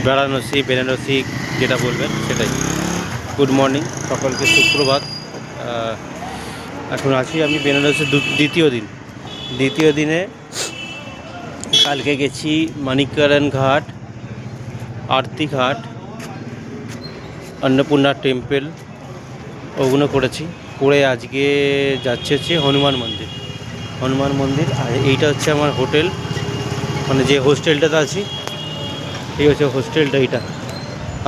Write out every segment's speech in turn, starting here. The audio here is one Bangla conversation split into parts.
বেনারসি বেনারসি যেটা বলবেন সেটাই। গুড মর্নিং সকলকে, সুপ্রভাত। এখন আছি আমি বেনারসের দ্বিতীয় দিনে। কালকে গেছি মানিকরণ ঘাট, আরতি ঘাট, অন্নপূর্ণা টেম্পল, ওগুলো করেছি। করে আজকে যাচ্ছে হচ্ছে হনুমান মন্দির। আর এইটা হচ্ছে আমার হোটেল, মানে যে হোস্টেলটাতে আছি, এই হচ্ছে হোস্টেলটা। এইটা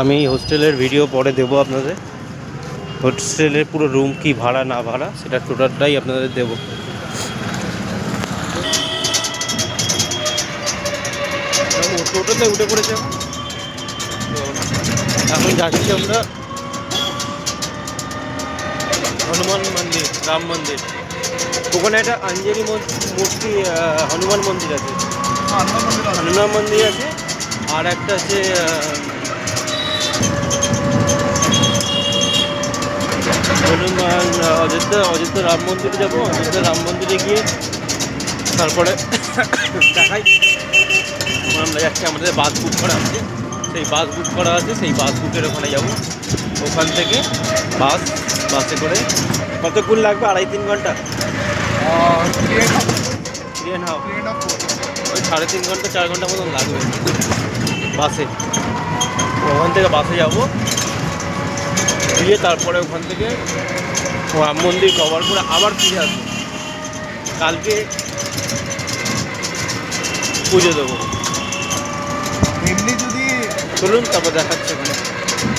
আমি এই হোস্টেলের ভিডিও পরে দেবো আপনাদের। হোস্টেলের পুরো রুম কি ভাড়া না ভাড়া সেটা টোটালটাই আপনাদের দেবো। টোটোতে উঠে পড়েছে। তো এখন যাচ্ছি আমরা হনুমান মন্দির, রাম মন্দির। ওখানে একটা আঞ্জলি মূর্তি, হনুমান মন্দির আছে, হনুমান মন্দির আছে। আর একটা আছে হনুমান, অযোধ্যা রাম মন্দিরে যাবো। অযোধ্যা রাম মন্দিরে গিয়ে তারপরে দেখাই। আমরা যাচ্ছি, আমাদের বাস বুক করা আছে, সেই বাস বুকের ওখানে যাবো। ওখান থেকে বাসে করে কতক্ষণ লাগবে? 2.5-3 ঘন্টা, 3.5, ওই 3.5 ঘন্টা 4 ঘন্টা মতন লাগবে বাসে। ওখান থেকে বাসে যাবো, গিয়ে তারপরে ওখান থেকে রাম মন্দির কভার করে আবার ফিরে আসবো। কালকে পুজো দেবো। এমনি যদি চলুন তারপর দেখাচ্ছে ওখানে।